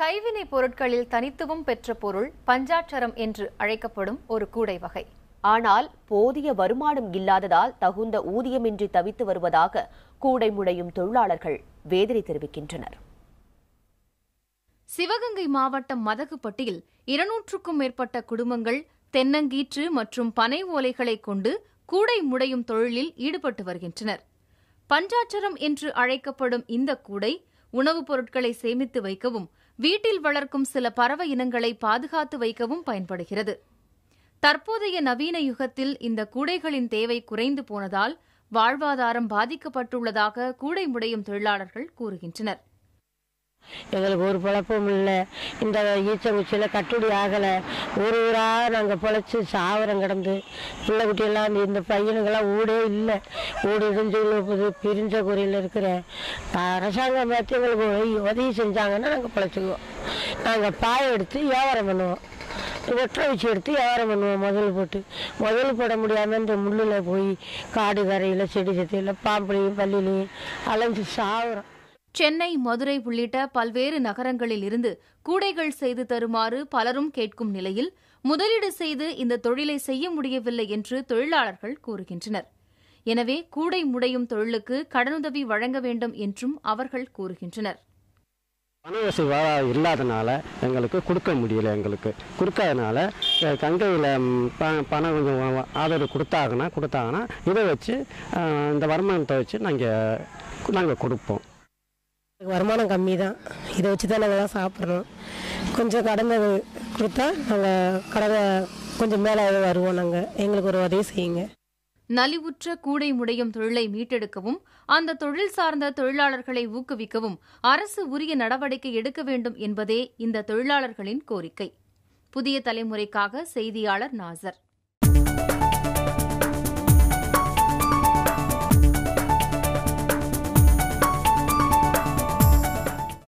கைவினைப் பொருட்களில் தனித்துவம் பெற்ற பொருள் பஞ்சாட்சரம் என்று அழைக்கப்படும் ஒரு கூடை வகை. ஆனால் போதிய வருமானம் இல்லாததால் தகுந்த ஊதியமின்றி தவித்து வருவதாக கூடை முடையும் தொழிலாளர்கள் வேதனை தெரிவிக்கின்றனர். சிவகங்கை மாவட்டம் மதகுப்பட்டியில் 200க்கும் மேற்பட்ட குடும்பங்கள் தென்னங்கீற்று மற்றும் பனை ஓலைகளை கொண்டு கூடை முடையும் தொழிலில் ஈடுபட்டு வருகின்றனர். பஞ்சாட்சரம் என்று அழைக்கப்படும் இந்த கூடை உணவுப் பொருட்களை சேமித்து வைக்கவும் வீட்டில் வளர்க்கும் சில பறவை இனங்களை பாதுகாத்து வைக்கவும் பயன்படுகிறது. தற்போதைய நவீன யுகத்தில் இந்த கூடைகளின் தேவை குறைந்து போனதால் வாழ்வாதாரம் பாதிக்கப்பட்டுள்ளதாக கூடை முடையும் தொழிலாளர்கள் கூறுகின்றனர். எங்களுக்கு ஒரு பழப்பம் இல்லை. இந்த ஈச்சங்குச்சியில் கட்டுடி ஆகலை. ஒரு ஊராக நாங்கள் பொழைச்சி சாவரம் கிடந்து பிள்ளை குட்டியெல்லாம் இந்த பையனுக்கெல்லாம் ஊடே இல்லை. ஊடு இடிஞ்சு பிரிஞ்ச குறையில் இருக்கிற அரசாங்கம் பார்த்து எங்களுக்கு உதவி செஞ்சாங்கன்னா நாங்கள் பொழைச்சிக்குவோம். நாங்கள் பாயை எடுத்து வியாபாரம் பண்ணுவோம். ஒற்றை வச்சு எடுத்து வியாபாரம் பண்ணுவோம். முதல் போட முடியாமல் இந்த முள்ளில் போய் காடு கரையில் செடி செத்தியில் பாம்புலையும் பள்ளியிலையும் அலைஞ்சு சாவுறோம். சென்னை, மதுரை உள்ளிட்ட பல்வேறு நகரங்களில் இருந்து கூடைகள் செய்து தருமாறு பலரும் கேட்கும் நிலையில் முதலீடு செய்து இந்த தொழிலை செய்ய முடியவில்லை என்று தொழிலாளர்கள் கூறுகின்றனர். எனவே கூடை முடையும் தொழிலுக்கு கடனுதவி வழங்க வேண்டும் என்றும் அவர்கள் கூறுகின்றனர். பண வசதி இல்லாதனால எங்களுக்கு கொடுக்க முடியல. எங்களுக்கு கொடுக்காதனால கங்கையில் பணம் கொஞ்சம் ஆதரவு கொடுத்தாங்கன்னா இதை வச்சு இந்த வருமானத்தை வச்சு நாங்கள் கொடுப்போம். வருமானம் கம்மி தான். இதை வச்சு தான் நாங்கள் சாப்பிட்றோம். கொஞ்சம் கடனை கொடுத்தா நாங்கள் கடனை கொஞ்சம் மேலே வருவோம். எங்களுக்கு ஒரு உதவி செய்யுங்க. நலிவுற்ற கூடை முடையும் தொழிலை மீட்டெடுக்கவும் அந்த தொழில் சார்ந்த தொழிலாளர்களை ஊக்குவிக்கவும் அரசு உரிய நடவடிக்கை எடுக்க வேண்டும் என்பதே இந்த தொழிலாளர்களின் கோரிக்கை. புதிய தலைமுறைக்காக செய்தியாளர் நாசர்.